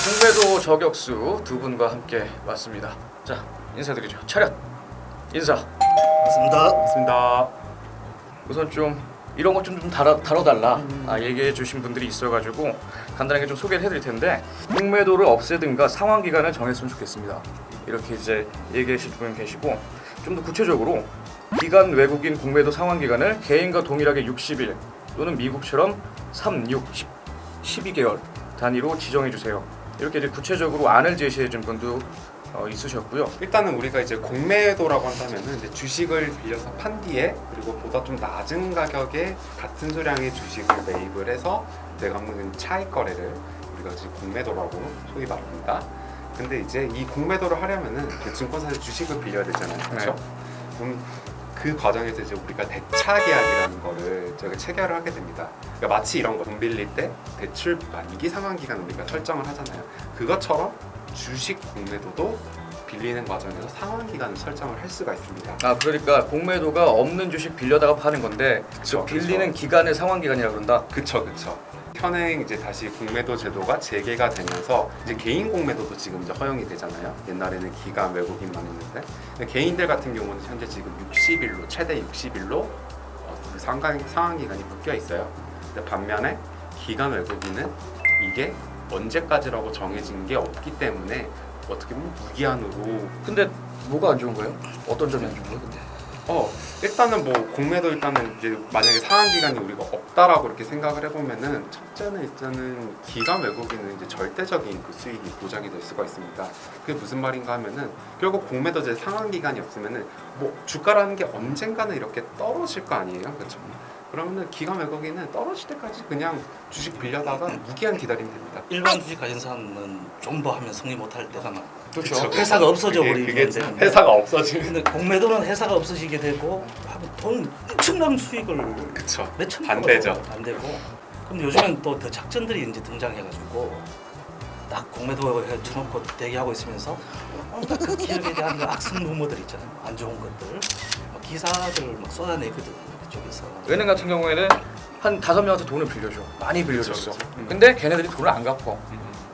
공매도 저격수 두 분과 함께 왔습니다. 자, 인사드리죠. 차렷 인사. 맞습니다. 우선 좀 이런 것 좀 다뤄달라 얘기해 주신 분들이 있어가지고 간단하게 좀 소개를 해드릴 텐데, 공매도를 없애든가 상환 기간을 정했으면 좋겠습니다. 이렇게 이제 얘기하실 분 계시고, 좀 더 구체적으로 기간 외국인 공매도 상환 기간을 개인과 동일하게 60일 또는 미국처럼 3, 6, 12개월 단위로 지정해 주세요. 이렇게 이제 구체적으로 안을 제시해 준 분도 있으셨고요. 일단은 우리가 이제 공매도라고 한다면은 이제 주식을 빌려서 판 뒤에 그리고 보다 좀 낮은 가격에 같은 수량의 주식을 매입을 해서 내놓는 차익 거래를 우리가 지금 공매도라고 소위 말합니다. 근데 이제 이 공매도를 하려면은 그 증권사에서 주식을 빌려야 되잖아요, 그렇죠? 그럼 그 과정에서 이제 우리가 대차 계약이라는 거를 저희가 체결을 하게 됩니다. 그러니까 마치 이런 거 돈 빌릴 때 대출 만기 상환 기간 우리가 설정을 하잖아요. 그것처럼 주식 공매도도 빌리는 과정에서 상환 기간을 설정을 할 수가 있습니다. 그러니까 공매도가 없는 주식 빌려다가 파는 건데, 그쵸, 빌리는 그쵸. 기간을 상환 기간이라고 그런다. 그쵸. 현행 이제 다시 공매도 제도가 재개가 되면서 이제 개인 공매도도 지금 이제 허용이 되잖아요. 옛날에는 기간 외국인만 했는데, 개인들 같은 경우는 현재 지금 60일로 최대 60일로 상환 기간이 묶여 있어요. 근데 반면에 기간 외국인은 이게 언제까지라고 정해진 게 없기 때문에 어떻게 보면 무기한으로. 근데 뭐가 안 좋은 거예요? 어떤 점이 안 좋은 거예요? 근데 일단은 뭐 공매도 일단은 이제 만약에 상환 기간이 우리가 없다라고 이렇게 생각을 해보면은, 첫째는 일단은 기간 외국인은 이제 절대적인 그 수익이 보장이 될 수가 있습니다. 그게 무슨 말인가 하면은, 결국 공매도제 상환 기간이 없으면은 뭐 주가라는 게 언젠가는 이렇게 떨어질 거 아니에요, 그렇죠? 그러면은 기간 외국인은 떨어질 때까지 그냥 주식 빌려다가 무기한 기다리면 됩니다. 일반 주식 가진 사람은 좀 더 하면 성립 못할 때가 많아. 그렇죠. 회사가 없어져 그게 버리는데, 회사가 없어지는. 근데 공매도는 회사가 없어지게 되고 하면 돈 엄청난 수익을 그쵸. 몇천 반대죠. 반대고. 근데 요즘엔 또 더 작전들이 이제 등장해가지고 딱 공매도 쳐놓고 대기하고 있으면서 뭔가 그 기업에 대한 그 악성 루머들 있잖아요. 안 좋은 것들 막 기사들 막 쏟아내거든, 그쪽에서. 은행 같은 경우에는 한 5명한테 돈을 빌려줘. 많이 빌려줬어. 그쵸. 근데 걔네들이 돈을 안 갚어.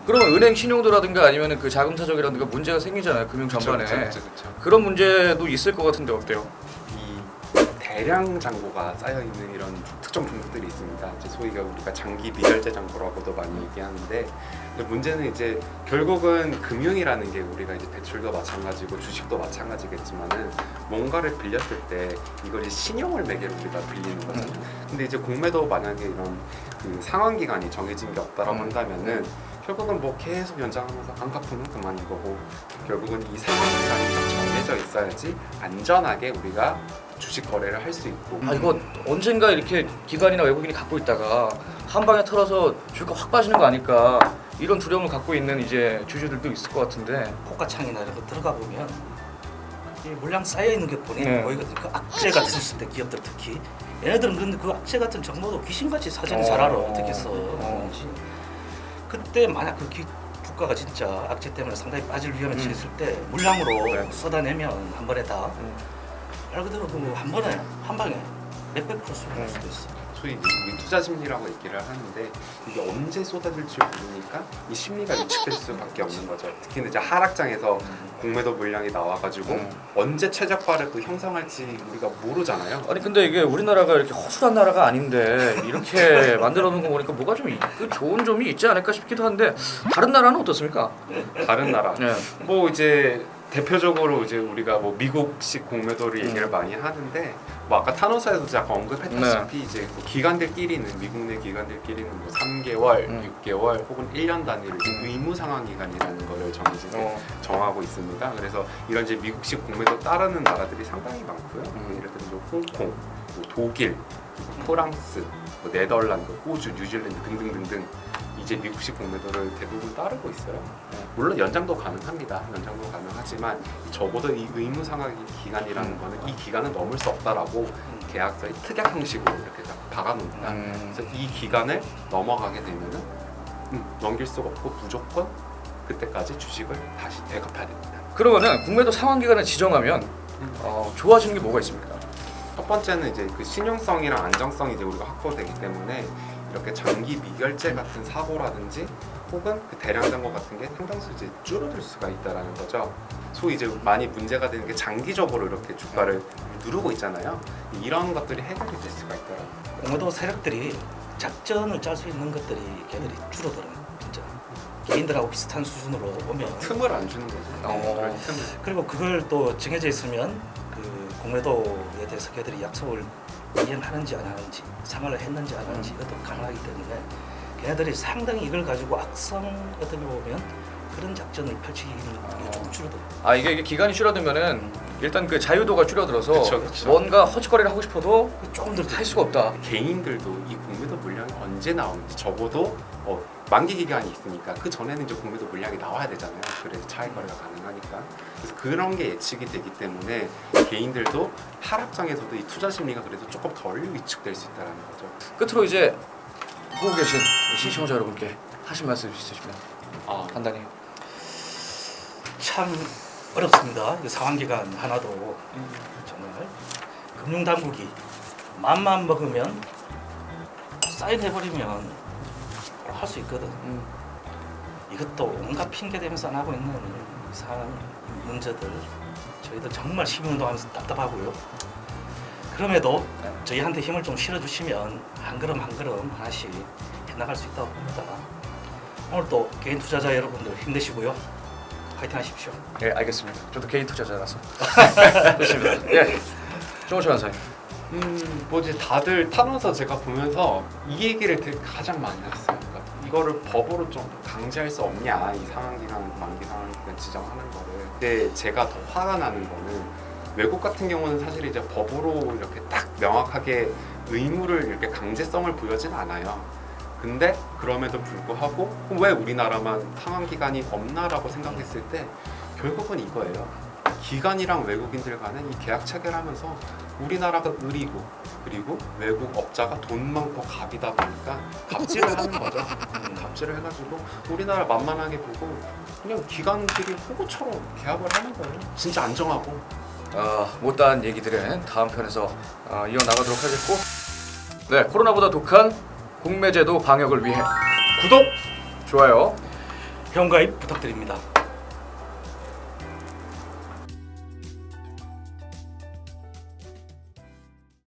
그러면 은행 신용도라든가 아니면 그 자금 사정이라든가 문제가 생기잖아요. 금융 전반에. 그쵸. 그런 문제도 있을 것 같은데 어때요? 이 대량 잔고가 쌓여 있는 이런 특정 종목들이 있습니다. 이제 소위가 우리가 장기 미결제 잔고라고도 많이 얘기하는데, 근데 문제는 이제 결국은 금융이라는 게 우리가 이제 대출도 마찬가지고 주식도 마찬가지겠지만은, 뭔가를 빌렸을 때 이걸 이제 신용을 매개로 우리가 빌리는 거잖아요. 근데 이제 공매도 만약에 이런 그 상환 기간이 정해진 게 없다라고 한다면은, 결국은 뭐 계속 연장하면서 안 갚으면 그만인 거고, 결국은 이 상환 기간이 좀 정해져 있어야지 안전하게 우리가 주식 거래를 할 수 있고. 이거 언젠가 이렇게 기관이나 외국인이 갖고 있다가 한 방에 털어서 주가 확 빠지는 거 아닐까, 이런 두려움을 갖고 있는 이제 주주들도 있을 것 같은데. 호가창이나 이런 거 들어가 보면 이 물량 쌓여 있는 게 보이거든요. 그 악재 같은 있을 때 기업들 특히 얘네들은 근데 그 악재 같은 정보도 귀신같이 사전에 잘 알아. 어떻게 써는지. 그때 만약 그 주가가 진짜 악재 때문에 상당히 빠질 위험에 처했을 때 물량으로 쏟아내면 한 번에 다 말 그대로 그 한 번에 한 방에 몇백 % 수익 날 수도 있어. 소위 우리 투자 심리라고 얘기를 하는데, 이게 언제 쏟아질 줄 모르니까 이 심리가 유축될 수밖에 없는 거죠. 특히 이제 하락장에서 공매도 물량이 나와가지고 언제 최저가를 또 형성할지 우리가 모르잖아요. 아니 근데 이게 우리나라가 이렇게 허술한 나라가 아닌데 이렇게 만들어 놓은 거 보니까 뭐가 좀 좋은 점이 있지 않을까 싶기도 한데, 다른 나라는 어떻습니까? 다른 나라. 네. 뭐 이제 대표적으로 이제 우리가 뭐 미국식 공매도를 얘기를 많이 하는데, 뭐 아까 타노사에서 잠깐 언급했다시피 이제 뭐 기관들끼리는, 미국 내 기관들끼리는 뭐 3개월, 6개월 혹은 1년 단위로 의무 상환 기간이라는 거를 정하고 있습니다. 그래서 이런 이제 미국식 공매도 따르는 나라들이 상당히 많고요. 예를 들면 뭐 홍콩, 뭐 독일, 프랑스, 뭐 네덜란드, 호주, 뉴질랜드 등등등등 이제 미국식 공매도를 대부분 따르고 있어요. 물론 연장도 가능합니다. 연장도 가능하지만 적어도 이 의무 상환 기간이라는 거는 이 기간은 넘을 수 없다라고 계약서에 특약 형식으로 이렇게 딱 박아놓습니다. 그래서 이 기간을 넘어가게 되면은 넘길 수가 없고 무조건 그때까지 주식을 다시 대갚아야 됩니다. 그러면은 공매도 상환 기간을 지정하면 좋아지는 게 뭐가 있습니까? 첫 번째는 이제 그 신용성이랑 안정성이 이제 우리가 확보되기 때문에 이렇게 장기 미결제 같은 사고라든지 혹은 그 대량 잔고 같은 게 상당수 이제 줄어들 수가 있다라는 거죠. 소위 이제 많이 문제가 되는 게 장기적으로 이렇게 주가를 누르고 있잖아요. 이런 것들이 해결이 될 수가 있더라고요. 공매도 세력들이 작전을 짤 수 있는 것들이 걔들이 줄어들어요. 진짜 개인들하고 비슷한 수준으로 오면 틈을 안 주는 거죠. 그런 틈을. 그리고 그걸 또 정해져 있으면 그 공매도에 대해서 걔들이 약속을 이행하는지 안 하는지 상환을 했는지 안 하는지 이것도 가능하기 때문에 걔네들이 상당히 이걸 가지고 악성 어떻게 보면 그런 작전을 펼치기는 조금 줄어들어요. 아 이게 기간이 줄어들면은 일단 그 자유도가 줄어들어서 그쵸. 뭔가 허짓거리를 하고 싶어도 조금 더 할 수가 없다. 개인들도 이 공매도 물량이 언제 나오는지 적어도 만기 기간이 있으니까 그 전에는 이제 공매도 물량이 나와야 되잖아요. 그래서 차익 거래가 가능하니까. 그래서 그런 게 예측이 되기 때문에 개인들도 하락장에서도 이 투자 심리가 그래도 조금 덜 위축될 수 있다는 거죠. 끝으로 이제 보고 계신 시청자 여러분께 하실 말씀 있으시면 간단히. 참 어렵습니다. 이 상환 기간 하나도 정말 금융 당국이 맘만 먹으면 사인해 버리면 할 수 있거든. 이것도 온갖 핑계 대면서 안 하고 있는 이상한 문제들 저희들 정말 시민운동하면서 답답하고요. 그럼에도 저희한테 힘을 좀 실어주시면 한 걸음 한 걸음 하나씩 해나갈 수 있다고 봅니다. 오늘도 개인 투자자 여러분들 힘내시고요. 파이팅 하십시오. 예 알겠습니다. 저도 개인 투자자라서. 좋습니다. 예. 정호철 원사님. 뭐 이제 다들 타면서 제가 보면서 이 얘기를 되게 가장 많이 했어요. 그러니까 이거를 법으로 좀 강제할 수 없냐, 이 상환기간, 만기상환기간 지정하는 거를. 근데 제가 더 화가 나는 거는 외국 같은 경우는 사실 이제 법으로 이렇게 딱 명확하게 의무를 이렇게 강제성을 부여진 않아요. 근데 그럼에도 불구하고 왜 우리나라만 상환기간이 없나라고 생각했을 때 결국은 이거예요. 기관이랑 외국인들 간은 이 계약 체결하면서 우리나라가 을이고 그리고 외국 업자가 돈 많고 갑이다 보니까 갑질을 하는 거죠. 갑질을 해가지고 우리나라 만만하게 보고 그냥 기관들이 호구처럼 계약을 하는 거예요. 진짜 안정하고. 못다한 얘기들은 다음 편에서 이어나가도록 하겠고, 네 코로나보다 독한 공매제도 방역을 위해 구독, 좋아요 회원가입 부탁드립니다.